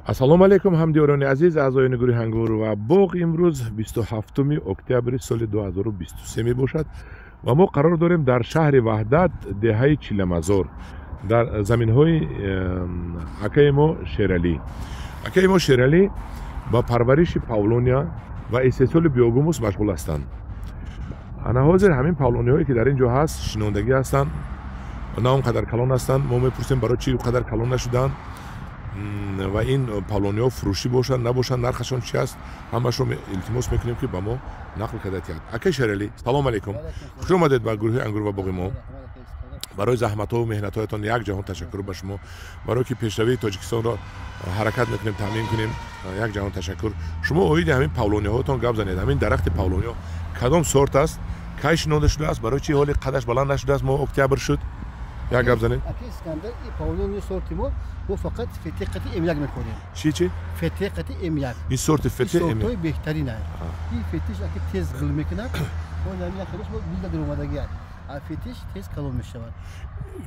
ассалому алайкум ҳамдиёрони азиз аъзоёни гурӯҳи ҳангор ва боғ. имрӯз 27 октябри соли 2023 мебошад ва мо қарор дорем дар шаҳри ваҳдат деҳаи чиламазор дар заминҳои акаи мо Шералӣ. Акаи мо Шералӣ ба парвариши павлония ва истеҳсоли биогумус машғул ҳастанд. ана ҳозир ҳамин павлониҳое ки дар ин ҷо ҳаст шинондагӣ ҳастанд, на он қадар калон ҳастанд. мо мепурсем барои чӣ қадар калон нашуданд ва ин павлониҳо фурӯшӣ бошанд набошанд, нархашон чӣ аст, ҳамашро илтимос мекунем ки ба мо нақл карда диҳад. Акаи Шералӣ, салом алайкум, хуш омадед ба гурӯҳи ангур ва боғи мо. барои заҳматҳо ва меҳнатҳоятон якҷаҳон ташаккур ба шумо. барое ки пешравии тоҷикистонро ҳаракат мекунем, таъмин кунем, якҷаҳон ташаккур. шумо оиди ҳамин павлониҳоятон гап занед. ҳамин дарахти павлониҳо кадом сорт аст, кай шинонда шудааст, барои чӣ ҳоли қадаш баланд нашудааст, мо октябр шуд, як гап занед. Искандер и павлония сорти мо фақат фетеқати М1 мекунем. Чӣ? Фетеқати М1. ин сорти фете М1 сортои беҳтарин аст. ин фетиш аки тез гул мекунад, он ҳамин хелаш мо билда даромадагӣ аст. а фетиш тез калон мешавад.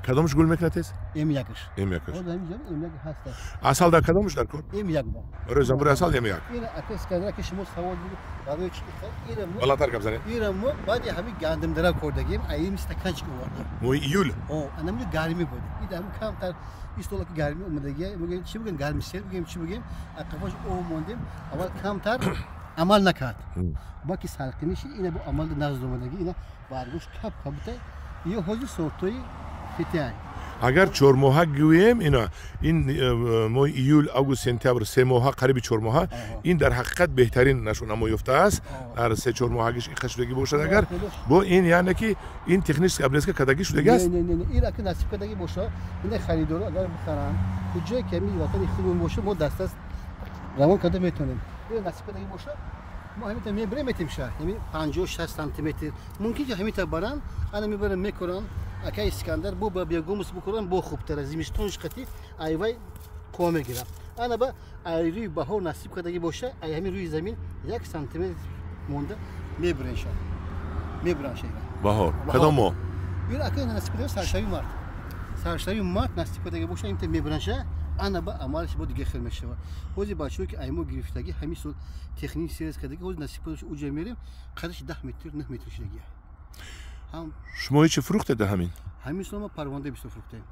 кадомш гул мекунад тез? М1-ш. М1-ш. он ҳамин ҷо М1 ҳаст. асал дар кадомш дар кор? М1 бо. барои замбури асал М1. ин аки Искандер аки шумо савол дидед, барои чӣ ин мо баландтар гап занед. ин мо баъди ҳамин гандимдара кордагим, аим стаканчик овардам. моҳи июл. о анамҷо гармӣ буд. ин ҳам камтар истола ки гармӣ омадагӣ, мегӯем чӣ бигем гарми сер бигем чӣ бигем, ақабаш об мондем, аввал камтар амал накард. баки салқиниши ина бо амал назд омадагӣ, ина баргӯш кап кабута ё ҳозир сортои фетиай. агар 4 моҳа гӯем ина ин моҳи июл, август, сентябр 3 моҳа, қариби 4 моҳа, ин дар ҳақиқат беҳтарин нашунамо ёфтааст. дар 3-4 моҳагиш иқа шудагӣ бошад, агар бо ин яъне ки ин технически обрезка кардагӣ шудагӣ аст. не ин аки насиб кардагӣ боша, ина харидоро агар бихаранд, ҳуҷҷое ки ҳамин ватани худмон боша, мо дастаст равон карда метавонем. ин насиб кардагӣ боша, мо ҳамин та мебарем метим шаҳр, ҳамин 50-60 сантиметр мумкин ки ҳамин та баранд, ана мебарем мекоранд. акаи Искандер бо ба биогумус букоранд, бо хубтара зимистонш қати айвай қо мегирад. ана ба айрӯи баҳор насиб кардагӣ боша, ай ҳамин рӯи замин 1 сантиметр монда мебарен шаҳр, мебаранд шаҳр баҳор кадом моҳ? ин акаи насиб кардагӣ саршави март насиб кардагӣ боша, ин та мебаранд шаҳр, ана ба амалш бо дигар хел мешавад. ҳозир бачаҳое ки аймо гирифтагӣ ҳамин сол техник сервис кардагӣ, ҳозир насиб карда уҷа мерем, қадаши 10 метр 9 метр шудагӣ. шумо ҳечи фурӯхтеда ҳамин? ҳамин сол мо парвонда бисёр фурӯхтем.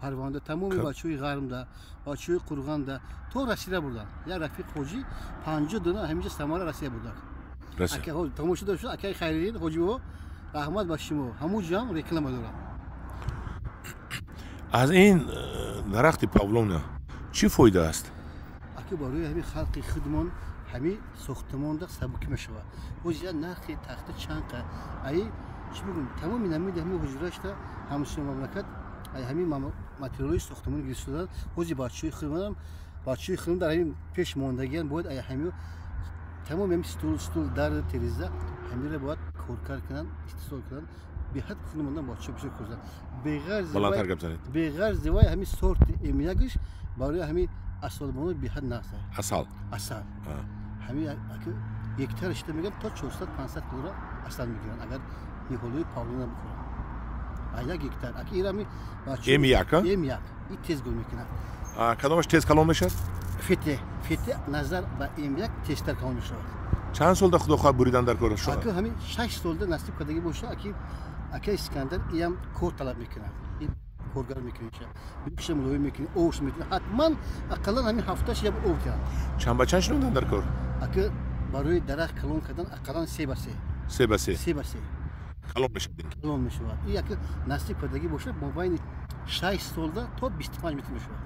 парвонда тамоми бачаҳои ғармда, бачаҳои қурғанда то расида бурданд. як рафиқ ҳоҷӣ 50 дона ҳаминҷа самара расида бурданд. ака ҳозир тамошо дошт, акаи хайриддин ҳоҷӣ бобо, раҳмат ба шумо. ҳамун ҷо ҳам реклама дорам. аз ин дарахти павлония чӣ фоида аст? аки барои ҳамин халқи худмон ҳамин сохтмонда сабук мешавад. ҳозир нархи тахта чанқа ай чӣ бигӯм, тамоми намуди ҳамин ҳуҷрашта ҳамсои мамлакат ай ҳамин материалҳои сохтмонӣ гирифтадан. ҳозир бачаҳои худмон дар ҳамин пеш мондагиан, бояд ай ҳамин тамоми ҳамин стул дар тиреза ҳаминро бояд коркар кунанд, истисол кунанд, беҳад худмондан бачаҳо бисёр кӯрзанд. баландтар гап занед. беғарзи вай ҳамин сорти М1-ш барои ҳамин асалбонот беҳад нағз аст. асал ҳамин аки гектар шида мегӯям то 400-500 килограмм асал мегиранд, агар ниҳолои павлония бухӯранд. як гектар аки ин ҳамин М1 ин тез гул мекунад. кадомаш тез калон мешавад? фете назар ба М1 тезтар калон мешавад. чанд солда худо хоҳад буридан дар кор шуд? аки ҳамин 6 солда насиб кардагӣ боша, аки акаи Искандер иам кор талаб мекунад. ин коргар мекунад, бикша мулоим мекунад, овш мекунад. ҳатман ақаллан ҳамин ҳафташ яб ов кунад. чанд ба чанд шунондан дар кор? аки барои дарахт калон кардан ақаллан 3 ба 3 калон мешавад. калон мешавад. ин аки насиб кардагӣ боша, мобайни 6 солда то 25 метр мешавад.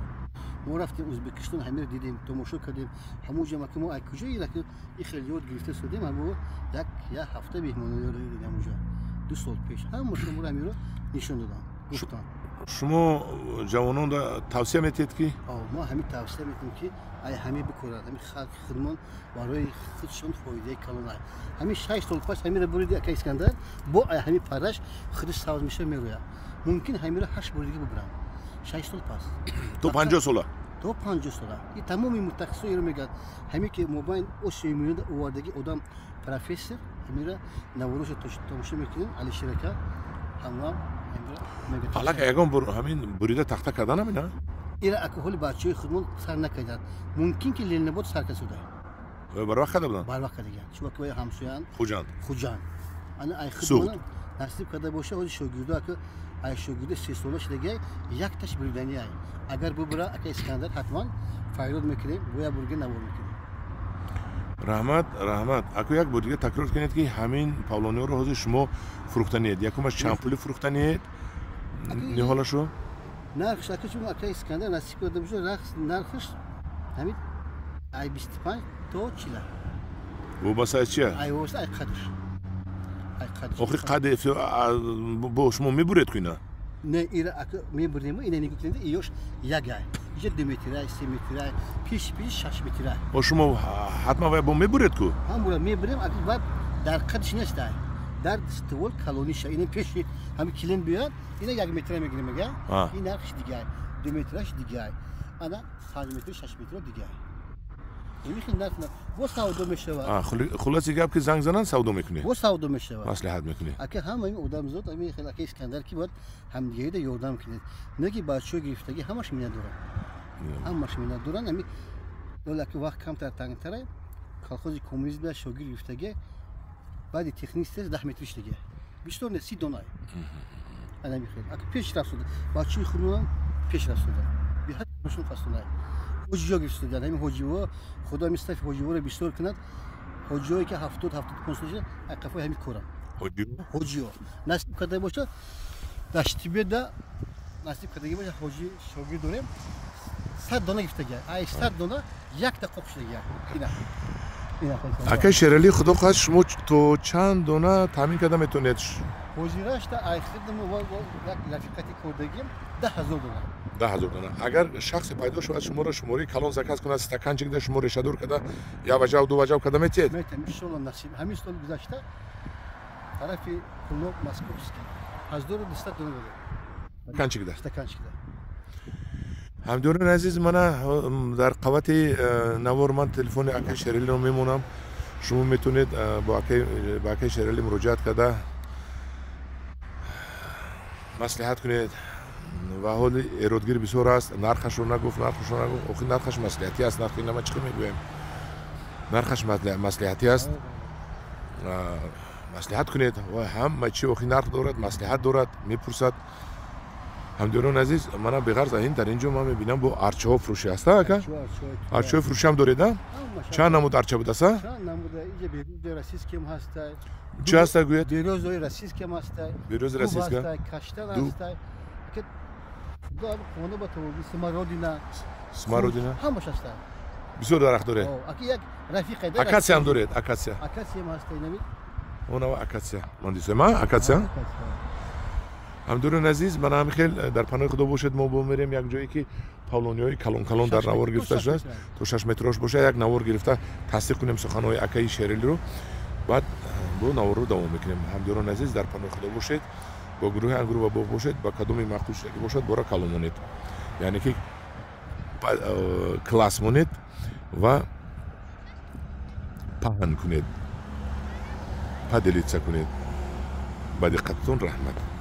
мо рафтем Ӯзбекистон, ҳамиро дидем, тамошо кардем. ҳамун ҷо ки мо ай куҷо ин аки ин хеле ёд гирифта шудем, ҳамо як ҳафта меҳмониёро дидем ҳамунҷо 2 сол пеш. ҳама шуморо ҳамиро нишон додам, гуфтанд. шумо ҷавононро тавсия метиҳед ки мо ҳамин тавсия метиҳем ки ай ҳамин бикоранд, ҳамин халқи худмон барои худшон фоидаи калон аст. ҳамин 6 сол пас ҳамиро буриди акаи Искандер, бо ай ҳамин параш худиш савз меша мерӯяд. мумкин ҳамиро 8 боридагӣ бубирам. 6 сол пас то 50 сола. то 50 сола. ин тамоми мутахассисо иро мегӯяд. ҳамин ки мобайн осиёи миёнада овардаги одам профессор, ҳамиро наворошо тамошо мекунем, Алишер ака ҳамам алак ягон ҳамин бурида тахта кардан ҳамина? ایرا اکهول بچه‌های خودمون سر نکردن ممکن که لیل نبود سر کسوده بر وقت دادن بر وقت دیگه شما که همسایان خوجان انا ای خودمون نصیب کرده باشه اون شوگیرده که ای شوگیرده 3 سالش دیگه یک تاش بریدنی ای اگر ببره اگه اسکندر حتما فایرود میکنیم گویا برگه نور میکنیم رحمت اكو یک بودیگه تکرار کنید که همین پاولونیو رو حوزه شما فروختنید یکمش چند پولی فروختنید نه حالا شو نرخش اگه چون اگه اسکندر نصیب کرده باشه نرخش همین ای 25 تا 40 و باسه چیه ای واسه ای قدش آخری قد با شما میبرید کنه نه ایرا اگه میبریم اینه نگفتند ایوش یگای یه 2 متر 3 متر پیش 6 متر با شما حتما باید با میبرید کو هم برای میبریم اگه بعد در قدش نیست در استول کالونیش اینه پیش همین کلین بیاد اینه 1 متر میگیریم میگه این نقش دیگه 2 مترش دیگه انا 5 متر 6 متر دیگه میخوام نرخ و سعودو میشه خلاصی گپ که زنگ زنن سعودو میکنه و سعودو میشه مصلحت میکنه اگه همین آدم زود همین خیلی که اسکندر کی بود هم دیگه ده یردم کنید نگی بچه‌ها گرفتگی همش مینا دورن همین دولا که وقت کم تر تنگ تره کالخوزی کمونیسم به شوگیر گرفتگی بعد تکنیست 10 مترش دیگه بیشتر نه 30 دونای انا میخوام اگه پیش رفت بچه‌ی خودمون پیش رفت به حد مشون فاصله حجیو گرفتن همین حجیو خدا میستف حجیو رو بیشتر کند حجیویی که 70 کنسوله اقفای همین کورم حجیو نصیب کرده باشه داشتی بده نصیب کرده باشه حجی شوگیر داریم 100 دونه گرفتگی ای 100 دونه یک تا قفش دیگه اینا اگه شرلی خدا خواست شما تو چند دونه تامین کرده میتونید حجیراش تا ای خدمت و رفیقتی کردگیم 10,000 دلار 10,000 دلار اگر شخص پیدا شود شما را شماره کلان زکات کنه استکانچیک ده شما رشد دور کرده یا وجاو دو وجاو کرده میتید میتونم ان شاء الله نصیب همین سال گذشته طرفی کلوب ماسکوفسکی از دور 200 دلار کانچیک ده استکانچیک ده همدوران عزیز من در قوت نوار من تلفن اکی شرلی رو میمونم شما میتونید با اکی شرلی مراجعت کرده مصلحت کنید و حال ایرادگیر بسیار است نرخش رو نگفت آخه نرخش مصلحتی است نرخ اینا ما چی میگویم نرخش مصلحتی است مصلحت کنید و هم چی آخه نرخ دارد مصلحت دارد میپرسد همدوران عزیز من به غرض این در اینجا من میبینم با ارچه ها فروشی است ارچه فروشی هم دارید چند نمود ارچه بود است چند نمود اینجا بیروز راسیسکم هست چی هست گوید بیروز راسیسکم هست بیروز راسیسکم کاشتن هست که دو خونه با تو سمارودینا همش هست بسیار درخت داره اکی یک رفیق داره اکاسیا هم دارید اکاسیا هم هست اینمی اون اکاسیا من دیدم اکاسیا همدوران عزیز من هم خیلی در پناه خدا باشد ما میریم یک جایی که پاولونیوی کلون در نوار گرفته شده تو 6 مترش باشه یک نوار گرفته تصدیق کنیم سخنهای اکی شرلی رو بعد با نوار رو دوام میکنیم همدوران عزیز در پناه خدا باشید با گروه انگور و باغ باشید با کدوم مخصوص که باشد برای کلون مونید یعنی که کلاس مونید و پهن کنید پدلیت کنید با دقتتون رحمت